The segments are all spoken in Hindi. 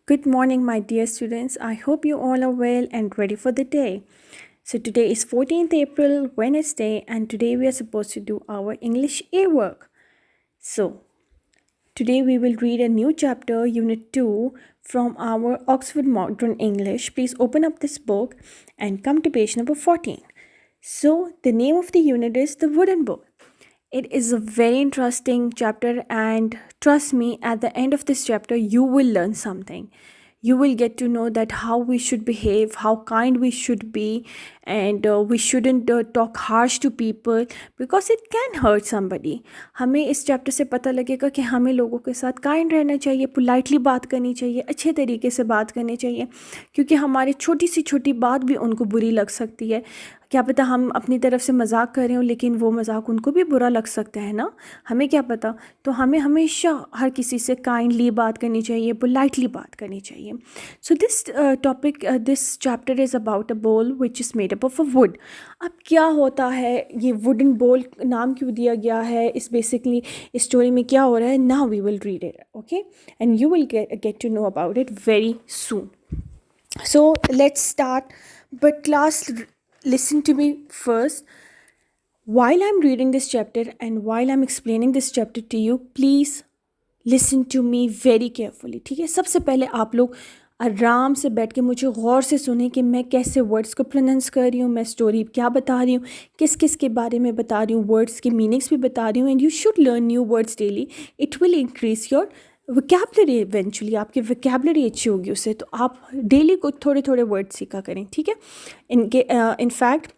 Good morning, my dear students. I hope you all are well and ready for the day. So, today is 14th April, Wednesday, and today we are supposed to do our English A work. So, today we will read a new chapter, Unit 2, from our Oxford Modern English. Please open up this book and come to page number 14. So, the name of the unit is The Wooden Bowl. It is a very interesting chapter, and trust me, at the end of this chapter, you will learn something. You will get to know that how we should behave, how kind we should be, and we shouldn't talk harsh to people because it can hurt somebody. हमें इस चैप्टर से पता लगेगा कि हमें लोगों के साथ काइंड रहना चाहिए, पोलाइटली बात करनी चाहिए, अच्छे तरीके से बात करनी चाहिए, क्योंकि हमारी छोटी सी छोटी बात भी उनको बुरी लग सकती है. क्या पता हम अपनी तरफ से मजाक कर रहे हो लेकिन वो मजाक उनको भी बुरा लग सकता है ना, हमें क्या पता. तो हमें हमेशा हर किसी से काइंडली बात करनी चाहिए, पोलाइटली बात करनी चाहिए. So this chapter is about a bowl which is made up of a wood. अब क्या होता है, ये वुडन बोल नाम क्यों दिया गया है, इस बेसिकली इस स्टोरी में क्या हो रहा है, now we will read it, okay, and you will get to know about it very soon. So let's start, but class, listen to me first. While I'm reading this chapter and while I'm explaining this chapter to you, please listen to me very carefully. ठीक है, सबसे पहले आप लोग आराम से बैठ के मुझे गौर से सुने कि मैं कैसे वर्ड्स को प्रोनाउंस कर रही हूँ, मैं स्टोरी क्या बता रही हूँ, किस किस के बारे में बता रही हूँ, वर्ड्स के मीनिंग्स भी बता रही हूँ. And you should learn new words daily. It will increase your vocabulary. Eventually आपकी वोकैबलरी अच्छी होगी उससे, तो आप डेली को थोड़े थोड़े वर्ड सीखा करें. ठीक है, इनफैक्ट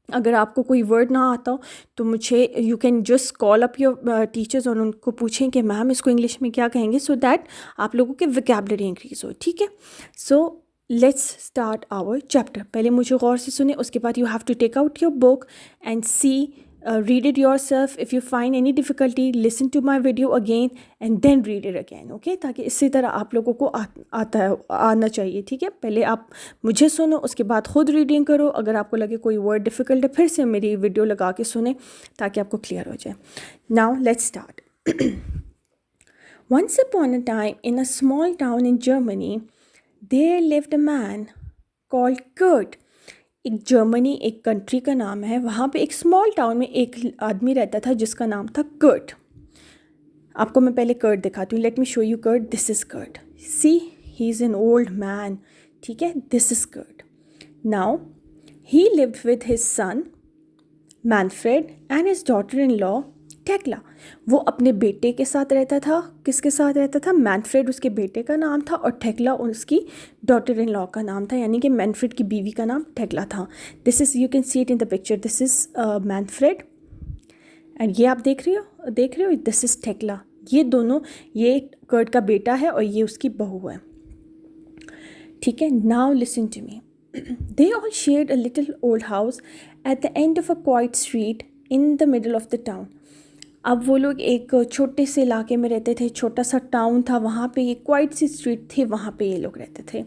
अगर आपको कोई वर्ड ना आता हो तो मुझे you can just call up your teachers और उनको पूछें कि मैम इसको इंग्लिश में क्या कहेंगे, सो दैट आप लोगों की वोकैबलरी इंक्रीज हो. ठीक है, so let's start our chapter. पहले मुझे गौर से सुने, उसके बाद you have to take out your book and see, read it yourself. If you find any difficulty, listen to my video again and then read it again, okay, ताकि इसी तरह आप लोगों को आना चाहिए. ठीक है, पहले आप मुझे सुनो, उसके बाद ख़ुद रीडिंग करो. अगर आपको लगे कोई वर्ड डिफ़िकल्ट है, फिर से मेरी वीडियो लगा के सुने ताकि आपको क्लियर हो जाए. Now let's start. Once upon a time, in a small town in Germany, there lived a man called Kurt. एक जर्मनी एक कंट्री का नाम है, वहाँ पे एक स्मॉल टाउन में एक आदमी रहता था जिसका नाम था कर्ट. आपको मैं पहले कर्ट दिखाती हूँ. Let me show you Kurt. This is Kurt. See, he is an old man. ठीक है, this is Kurt. Now he lived with his son Manfred and his daughter in law Tekla. वो अपने बेटे के साथ रहता था. किसके साथ रहता था? मैनफ्रेड उसके बेटे का नाम था और टेक्ला उसकी डॉटर इन लॉ का नाम था, यानी कि मैनफ्रेड की बीवी का नाम टेक्ला था. This is, you can see it in the picture. This is Manfred and ये आप देख रहे हो, दिस इज़ टेक्ला. ये दोनों, ये कर्ट का बेटा है और ये उसकी बहू है. ठीक है, now listen to me. They all shared a little old house at the end of a quiet street in the middle of the town. अब वो लोग एक छोटे से इलाके में रहते थे, छोटा सा टाउन था, वहाँ पे ये क्वाइट सी स्ट्रीट थी, वहाँ पे ये लोग रहते थे.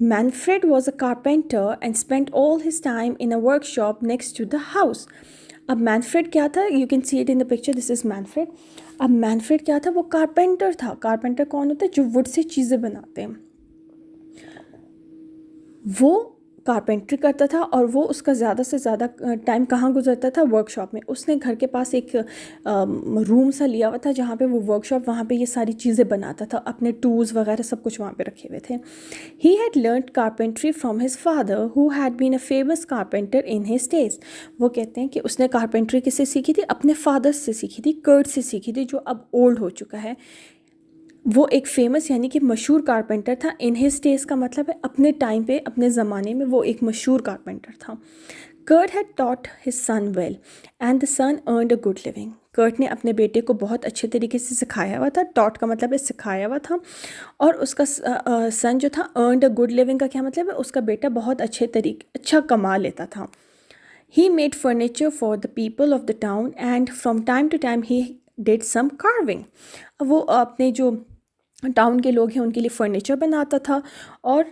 Manfred was a carpenter and spent all his time in a workshop next to the house. अब मैनफ्रेड क्या था? You can see it in the picture. This is Manfred. अब मैनफ्रेड क्या था? वो कारपेंटर था. कारपेंटर कौन होता है? जो वुड से चीज़ें बनाते हैं. वो कारपेंट्री करता था और वो उसका ज़्यादा से ज़्यादा टाइम कहाँ गुजरता था? वर्कशॉप में. उसने घर के पास एक रूम सा लिया हुआ था जहाँ पे वो वर्कशॉप, वहाँ पे ये सारी चीज़ें बनाता था. अपने टूल्स वगैरह सब कुछ वहाँ पे रखे हुए थे. He had learned carpentry from his father who had been a famous carpenter in his days. वो कहते हैं कि उसने कारपेंट्री किससे सीखी थी? अपने फादर से सीखी थी, कर्ट से सीखी थी, जो अब ओल्ड हो चुका है. वो एक फेमस यानी कि मशहूर कारपेंटर था. इन हिज डेज का मतलब है अपने टाइम पे, अपने ज़माने में वो एक मशहूर कारपेंटर था. Kurt had taught his son well and the son earned a good living. Kurt ने अपने बेटे को बहुत अच्छे तरीके से सिखाया हुआ था. टॉट का मतलब है सिखाया हुआ था. और उसका सन जो था, अर्नड अ गुड लिविंग का क्या मतलब है? उसका बेटा बहुत अच्छा कमा लेता था. He made furniture for the people of the town and from time to time he did some carving. वो अपने जो टाउन के लोग हैं उनके लिए फ़र्नीचर बनाता था और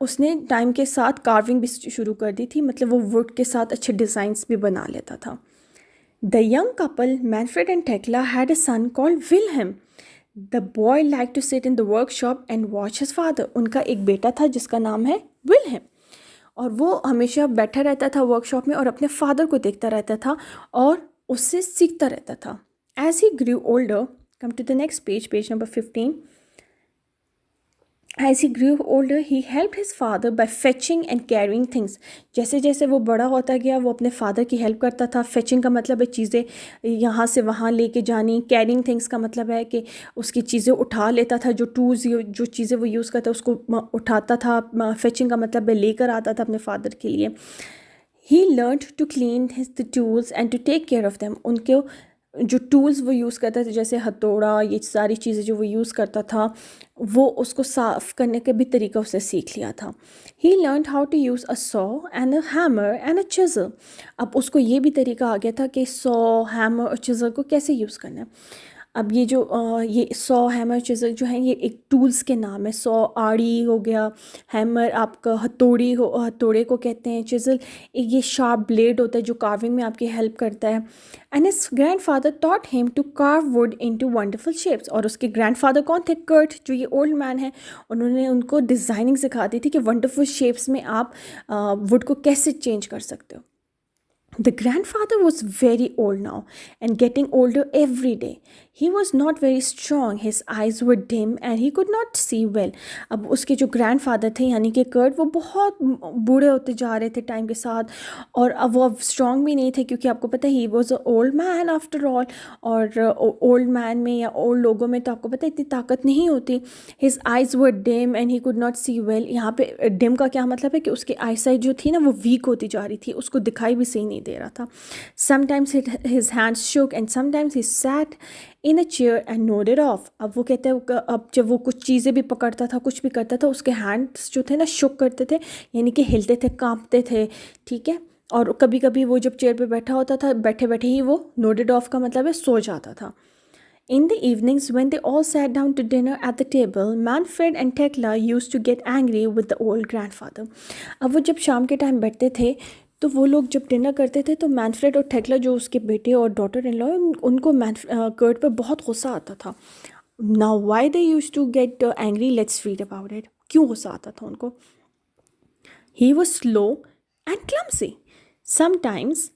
उसने टाइम के साथ कार्विंग भी शुरू कर दी थी, मतलब वो वुड के साथ अच्छे डिज़ाइंस भी बना लेता था. The young couple Manfred and Tekla had a son called Wilhelm. The boy like to sit in the workshop and watch his father. उनका एक बेटा था जिसका नाम है विलहेम, और वो हमेशा बैठा रहता था वर्कशॉप में और अपने फादर को देखता रहता था और उससे सीखता रहता था. As he grew older, come to the next page, page number 15. As he grew older, he helped his father by fetching and carrying things. जैसे जैसे वो बड़ा होता गया वो अपने फादर की हेल्प करता था. फेचिंग का मतलब है चीज़ें यहाँ से वहाँ लेके जानी. कैरिंग थिंग्स का मतलब है कि उसकी चीज़ें उठा लेता था. जो टूल्स जो चीज़ें वो यूज़ करता उसको उठाता था. फेचिंग का मतलब है लेकर आता था अपने फादर के लिए. He learn to clean his the tools and to take care of them. उनके जो टूल्स वो यूज़ करता था जैसे हथौड़ा, ये सारी चीज़ें जो वो यूज़ करता था वो उसको साफ़ करने का भी तरीका उसे सीख लिया था. He learn how to use a saw and a hammer and a chisel. अब उसको ये भी तरीका आ गया था कि सॉ, हैमर और चिज़ल को कैसे यूज़ करना है. अब ये जो ये सॉ, हैमर, चिज़ल जो है ये एक टूल्स के नाम है. सॉ आड़ी हो गया, हैमर आपका हथौड़ी हो, हथौड़े को कहते हैं. चिज़ल एक ये शार्प ब्लेड होता है जो कार्विंग में आपकी हेल्प करता है. And his grandfather taught him to carve wood into wonderful shapes. और उसके ग्रैंडफादर कौन थे? कर्ट, जो ये ओल्ड मैन है. उन्होंने उनको डिज़ाइनिंग सिखा दी थी कि वंडरफुल शेप्स में आप वुड को कैसे चेंज कर सकते हो. The grandfather was very old now and getting older every day. He was not very strong. His eyes were dim and he could not see well. अब उसके जो ग्रैंडफादर थे यानी कि कर्ट, वो बहुत बूढ़े होते जा रहे थे टाइम के साथ, और अब वो स्ट्रॉन्ग भी नहीं थे क्योंकि आपको पता है he was a old man after all. और ओल्ड मैन में या ओल्ड लोगों में तो आपको पता है इतनी ताकत नहीं होती. His eyes were dim and he could not see well. यहाँ पे डिम का क्या मतलब है कि उसकी आई साइट जो थी ना वो वीक होती जा रही थी, उसको दिखाई भी सही नहीं दे रहा था. Sometimes his hands shook and sometimes he sat in a chair and nodded off. अब वो कहते हैं अब जब वो कुछ चीज़ें भी पकड़ता था, कुछ भी करता था, उसके हैंड्स जो थे ना शुक करते थे, यानी कि हिलते थे, कांपते थे. ठीक है. और कभी कभी वो जब चेयर पे बैठा होता था, बैठे बैठे ही वो नोडेड ऑफ का मतलब है सो जाता था. In the evenings, when they all sat down to dinner at the table, Manfred and Tekla used to get angry with the old grandfather. अब वो जब शाम के टाइम बैठते थे तो वो लोग जब डिनर करते थे तो मैनफ्रेड और टेक्ला जो उसके बेटे और डॉटर इन लॉ, उनको कर्ट पे बहुत गुस्सा आता था. Now why they used to get angry, let's read about it. क्यों गुस्सा आता था उनको? He was slow and clumsy. Sometimes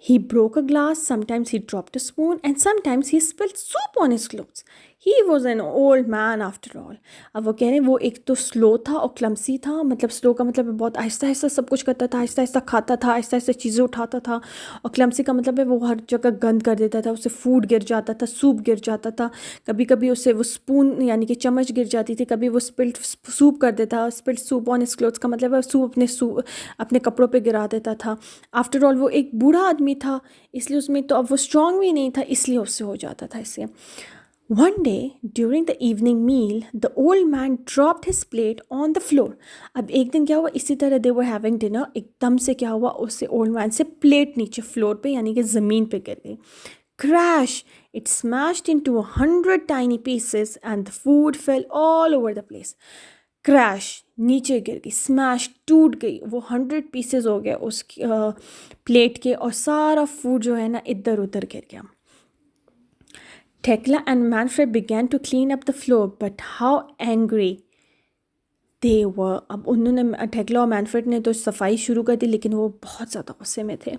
he broke a glass, sometimes he dropped a spoon, and sometimes he spilled soup on his clothes. He was an old man after all. अब वो कह रहे हैं वो एक तो स्लो था और क्लमसी था. मतलब स्लो का मतलब है बहुत आहिस्ता आहिस्ता सब कुछ करता था, आहिस्ता आहिस्ता खाता था, आहिस्ता आहिस्ता चीज़ें उठाता था. और क्लमसी का मतलब है वो हर जगह गंद कर देता था, उससे फूड गिर जाता था, सूप गिर जाता था. कभी कभी उससे वो स्पून यानी कि चम्मच गिर जाती थी. कभी वो स्पिल्ड सूप कर देता. Spilled soup on his clothes का मतलब है सूप अपने कपड़ों पे गिरा देता था. आफ्टर ऑल वो एक बूढ़ा आदमी था, इसलिए उसमें तो अब वो स्ट्रांग भी नहीं था, इसलिए उससे हो जाता था इससे. One day during the evening meal, the old man dropped his plate on the floor. अब एक दिन क्या हुआ, इसी तरह they were having dinner, एकदम से क्या हुआ, उससे ओल्ड मैन से प्लेट नीचे फ्लोर पे यानी कि ज़मीन पे गिर गई. Crash! It smashed into 100 tiny pieces and the food fell all over the place. Crash, नीचे गिर गई. स्मैश, टूट गई. वो 100 पीसेज हो गया उस प्लेट के, और सारा फूड जो है ना इधर उधर गिर गया. Tekla and Manfred began to clean up the floor, but how angry they were. अब उन्होंने टेक्ला और मैनफ्रेड ने तो सफाई शुरू कर दी, लेकिन वो बहुत ज़्यादा गुस्से में थे.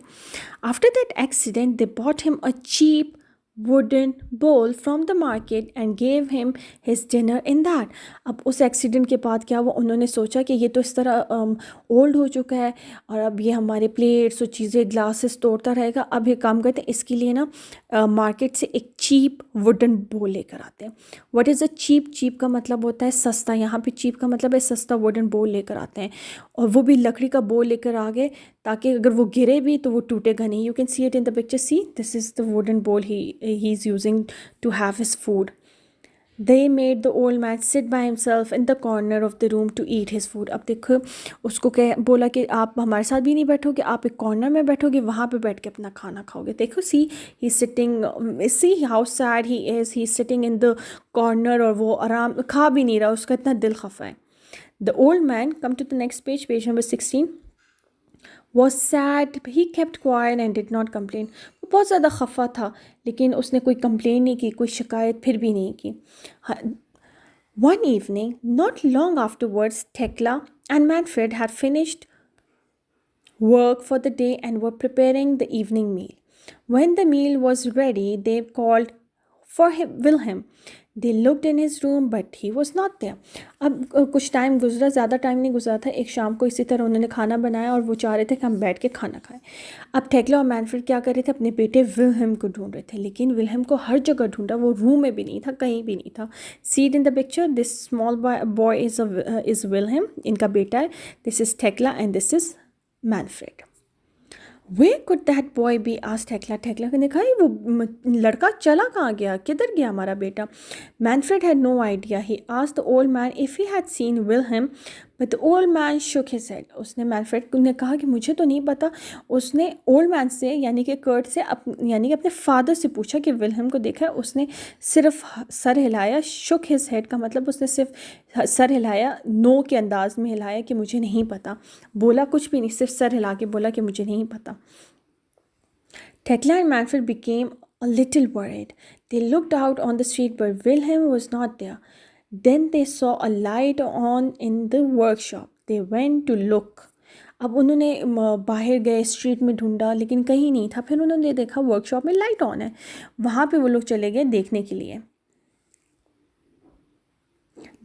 After that accident, they bought him a cheap wooden bowl from the market and gave him his dinner in that. अब उस एक्सीडेंट के बाद क्या हुआ, उन्होंने सोचा कि ये तो इस तरह ओल्ड हो चुका है और अब ये हमारे प्लेट्स और चीज़ें ग्लासेस तोड़ता रहेगा. अब ये काम करते हैं, इसके लिए ना मार्केट से एक चीप वुडन बोल लेकर आते हैं. What is a cheap? Cheap का मतलब होता है सस्ता. यहाँ पे चीप का मतलब है सस्ता. वुडन बोल लेकर आते हैं, और वो भी लकड़ी का बोल लेकर आ गए ताकि अगर वो गिरे भी तो वो टूटेगा नहीं. You can see it in the picture. See, this is the wooden bowl he is using to have his food. They made the old man sit by himself in the corner of the room to eat his food. अब देखो उसको बोला कि आप हमारे साथ भी नहीं बैठोगे, आप एक कॉर्नर में बैठोगे, वहाँ पे बैठ के अपना खाना खाओगे. देखो, see he sitting, see how sad he is. He sitting in the corner और वो आराम खा भी नहीं रहा, उसका इतना दिल खफा है. The old man, come to the next page, page number 16, was sad. He kept quiet and did not complain. बहुत ज़्यादा खफा था, लेकिन उसने कोई कंप्लेन नहीं की, कोई शिकायत फिर भी नहीं की. One evening, not long afterwards, Tekla and Manfred had finished work for the day and were preparing the evening meal. When the meal was ready, they called for Wilhelm. They looked in his room, but he was not there. अब कुछ टाइम गुजरा, ज़्यादा टाइम नहीं गुजरा था. एक शाम को इसी तरह उन्होंने खाना बनाया और वो चाह रहे थे कि हम बैठ के खाना खाएं. अब टेक्ला और मैनफ्रेड क्या कर रहे थे, अपने बेटे विलहेम को ढूंढ रहे थे, लेकिन विलहेम को हर जगह ढूंढा, वो रूम में भी नहीं था, कहीं भी नहीं था. Seed in the picture, this small boy is Wilhelm, इनका बेटा है. This is Tekla and this is Manfred. Where could that boy be? asked Tekla. Tekla ने कहा वो लड़का चला कहाँ गया, किधर गया हमारा बेटा. Manfred had no idea. He asked the old man if he had seen Wilhelm, but the old man shook his head. उसने Manfred ने कहा कि मुझे तो नहीं पता. उसने old man से यानी कि कर्ट से यानी कि अपने फादर से पूछा कि विलहेम को देखा है. उसने सिर्फ सर हिलाया. shook his head का मतलब उसने सिर्फ सर हिलाया, नो के अंदाज में हिलाया कि मुझे नहीं पता. बोला कुछ भी नहीं, सिर्फ सर हिला के बोला कि मुझे नहीं पता. Tekla and Manfred became a little worried. They looked out on the street, but Wilhelm was not there. Then they saw a light on in the workshop. They went to look. अब उन्होंने बाहर गए, स्ट्रीट में ढूंढा, लेकिन कहीं नहीं था. फिर उन्होंने देखा वर्कशॉप में लाइट ऑन है. वहाँ पे वो लोग चले गए देखने के लिए.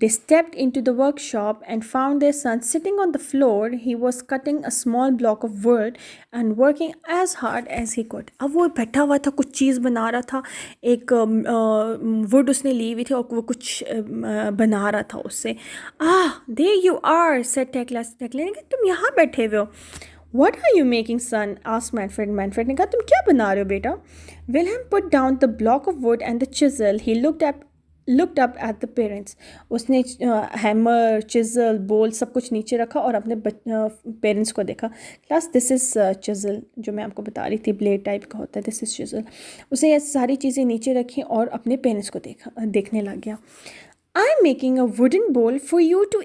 They stepped into the workshop and found their son sitting on the floor. He was cutting a small block of wood and working as hard as he could. अब वो बैठा हुआ था, कुछ चीज़ बना रहा था. एक वुड उसने ली हुई थी और वो कुछ बना रहा था उससे. there you are, said Tekla. Tekla ने कहा तुम यहाँ बैठे हुए हो. What are you making, son? asked Manfred. Manfred ने कहा तुम क्या बना रहे हो बेटा. Wilhelm put down the block of wood and the chisel. He looked up at the parents. उसने हैमर, चिज़ल, बोल सब कुछ नीचे रखा और अपने पेरेंट्स को देखा. क्लास, दिस इज़ चिज़ल, जो मैं आपको बता रही थी, ब्लेड टाइप का होता है. This is chisel. उसने ये सारी चीज़ें नीचे रखी और अपने पेरेंट्स को देखने लग गया. I'm making a wooden bowl for you to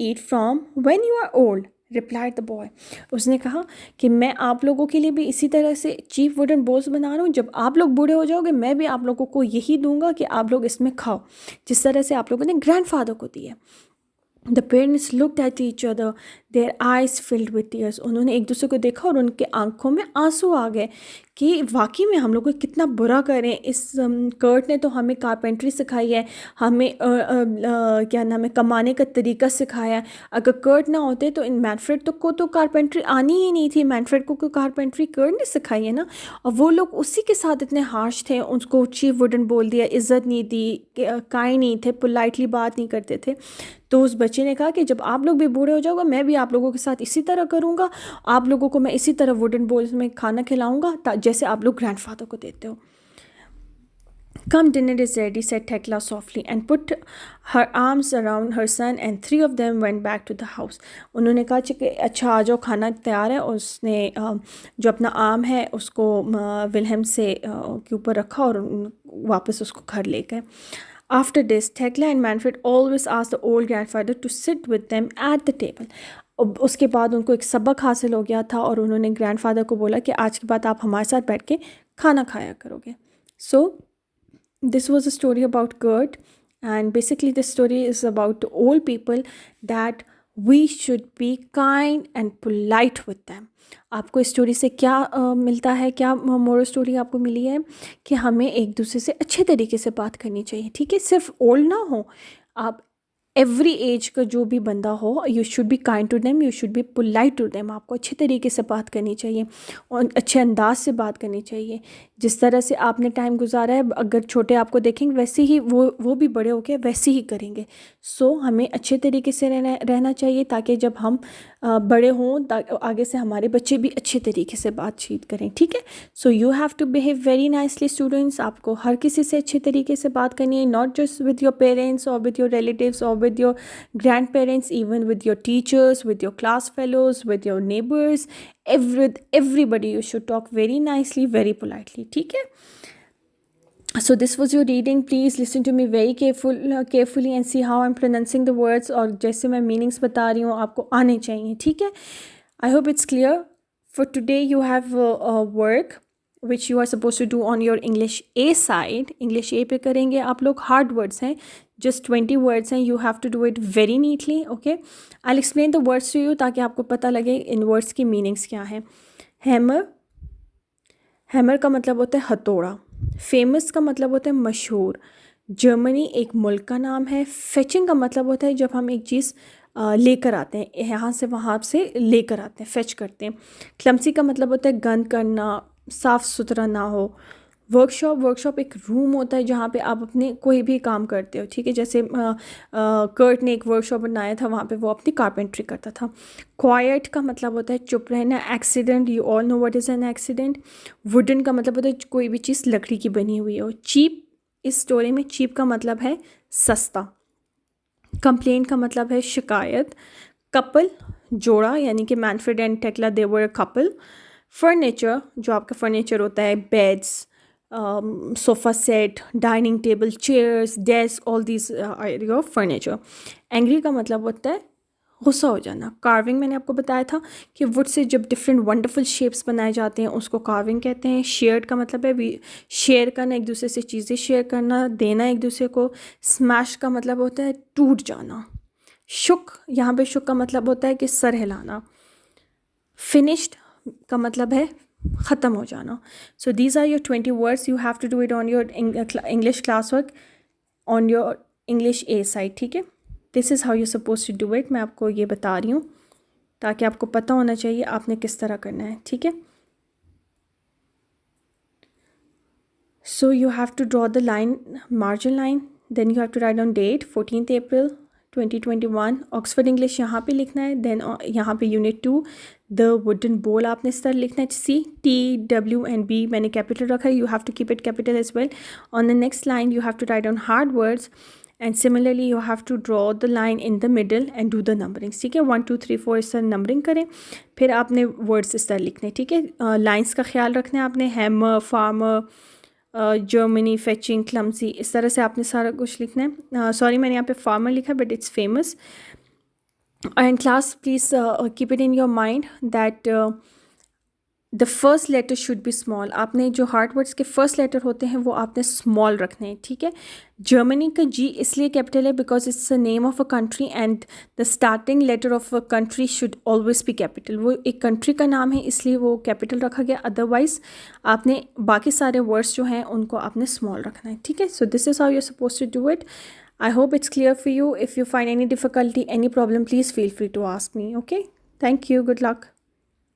eat from when you are old, replied the boy. उसने कहा कि मैं आप लोगों के लिए भी इसी तरह से चीप वुडन बोल्स बना रहा हूँ. जब आप लोग बूढ़े हो जाओगे, मैं भी आप लोगों को यही दूंगा कि आप लोग इसमें खाओ, जिस तरह से आप लोगों ने ग्रैंडफादर को दिया. The parents looked at each other, their eyes filled with tears. उन्होंने एक दूसरे को देखा और उनके आंखों में आंसू आ गए कि वाकई में हम लोग कितना बुरा करें. इस कर्ट ने तो हमें कारपेंट्री सिखाई है, हमें क्या नाम है, कमाने का तरीका सिखाया है. अगर कर्ट ना होते तो इन मैनफ्रेड को तो कारपेंट्री आनी ही नहीं थी. मैनफ्रेड को कारपेंट्री कर्ट ने सिखाई है ना. और वो लोग उसी के साथ इतने हार्श थे. उसको चीप वुडन बोल दिया, इज़्ज़त नहीं दी, काइंड नहीं थे, पोलाइटली बात नहीं करते थे. तो उस बच्चे ने कहा कि जब आप लोग भी बूढ़े हो जाओगे, मैं भी आप लोगों के साथ इसी तरह करूँगा. आप लोगों को मैं इसी तरह वुडन बोल्स में खाना खिलाऊँगा जैसे आप लोग ग्रैंडफादर को देते हो. Come, dinner is ready, said Tekla softly and put her arms around her son, and three of them went back to the house. उन्होंने कहा कि अच्छा आ जाओ, खाना तैयार है. और उसने जो अपना आर्म है उसको विलहेम से के ऊपर रखा और वापस उसको घर ले गए. After this, Tekla and Manfred always asked the old grandfather to sit with them at the table. उसके बाद उनको एक सबक हासिल हो गया था और उन्होंने ग्रैंडफादर को बोला कि आज के बाद आप हमारे साथ बैठ के खाना खाया करोगे. So this was a story about Kurt, and basically this story is about old people, that we should be kind and polite with them. आपको इस स्टोरी से क्या मिलता है, क्या मोरल स्टोरी आपको मिली है कि हमें एक दूसरे से अच्छे तरीके से बात करनी चाहिए. ठीक है, सिर्फ ओल्ड ना हो, आप एवरी एज का जो भी बंदा हो, you should be kind to them, you should be polite to them. आपको अच्छे तरीके से बात करनी चाहिए और अच्छे अंदाज से बात करनी चाहिए. जिस तरह से आपने टाइम गुजारा है, अगर छोटे आपको देखेंगे वैसे ही वो भी बड़े होकर वैसे ही करेंगे. सो हमें अच्छे तरीके से रहना चाहिए ताकि जब हम बड़े हों, आगे से हमारे बच्चे भी अच्छे तरीके से बातचीत करें. ठीक है, so you have to behave very nicely students. आपको हर किसी से अच्छे तरीके से बात करनी है, not just with your parents और विद योर रिलेटिव्स और with your grandparents, even with your teachers, with your class fellows, with your neighbors, everybody you should talk very nicely, very politely. ठीक है, so this was your reading. Please listen to me very carefully and see how I'm pronouncing the words, और जैसे मैं meanings बता रही हूँ आपको आने चाहिए. ठीक है, I hope it's clear. For today, you have a work which you are supposed to do on your English A side. English A पे करेंगे आप लोग. Hard words हैं, just 20 words हैं. You have to do it very neatly. Okay, I'll explain the words to you ताकि आपको पता लगे इन words की meanings क्या हैं. Hammer, हैमर का मतलब होता है हथौड़ा. फेमस का मतलब होता है मशहूर. जर्मनी एक मुल्क का नाम है. फेचिंग का मतलब होता है जब हम एक चीज़ लेकर आते हैं, यहाँ से वहाँ से लेकर आते हैं, फेच करते हैं. क्लमसी का मतलब होता है गंद करना, साफ़ सुथरा ना हो. वर्कशॉप एक रूम होता है जहाँ पे आप अपने कोई भी काम करते हो. ठीक है, जैसे कर्ट ने एक वर्कशॉप बनाया था, वहाँ पे वो अपनी कारपेंट्री करता था. क्वाइट का मतलब होता है चुप रहना. Accident, you all know what is an accident. Wooden का मतलब होता है कोई भी चीज़ लकड़ी की बनी हुई हो. चीप, इस स्टोरी में चीप का मतलब है सस्ता. कंप्लेन का मतलब है शिकायत. कपल, जोड़ा, यानी कि Manfred and Tekla they were a couple. Furniture, जो आपका फर्नीचर होता है, beds, sofa set, dining table, chairs, desk, all these are your furniture. Angry का मतलब होता है गुस्सा हो जाना. कार्विंग मैंने आपको बताया था कि वुड से जब डिफरेंट वंडरफुल शेप्स बनाए जाते हैं उसको कार्विंग कहते हैं. शेयर्ड का मतलब है शेयर करना, एक दूसरे से चीज़ें शेयर करना, देना एक दूसरे को. स्मैश का मतलब होता है टूट जाना. शुक, यहाँ पे शुक का मतलब होता है कि सर हिलाना. फिनिश्ड का मतलब है ख़त्म हो जाना. So these are your 20 words. You have to do it on your English class work on your English a side. ठीक है, this is how you suppose to do it. मैं आपको ये बता रही हूँ ताकि आपको पता होना चाहिए आपने किस तरह करना है. ठीक है, so you have to draw the line, margin line. Then you have to write on date 14th April 2021. Oxford English यहाँ पे लिखना है. देन यहाँ पे यूनिट 2 द वुडन बोल आपने इस तरह लिखना है. CTWNB मैंने कैपिटल रखा है. You have to keep it capital as well. On the next line you have to write on hard words and similarly you have to draw the line in the middle and do the numbering. ठीक है, 1 2 3 4 इस तरह नंबरिंग करें. फिर आपने वर्ड्स इस तरह लिखने. ठीक है, लाइन्स का ख्याल रखना है आपने. Hammer, farmer, Germany, fetching, clumsy, इस तरह से आपने सारा कुछ लिखना है. सॉरी मैंने यहाँ पे फार्मर लिखा है but it's famous. And class please keep it in your mind that the first letter should be small. आपने जो हार्ड वर्ड्स के फर्स्ट लेटर होते हैं वो आपने स्मॉल रखने हैं. ठीक है, जर्मनी का जी इसलिए कैपिटल है because it's the name of a country and the starting letter of a country should always be capital. वो एक कंट्री का नाम है इसलिए वो कैपिटल रखा गया. अदरवाइज आपने बाकी सारे वर्ड्स जो हैं उनको आपने स्मॉल रखना है. ठीक है, so this is how you are suppose to do it. I hope it's clear for you. If you find any difficulty, any problem, please feel free to ask me. Okay, thank you. Good luck.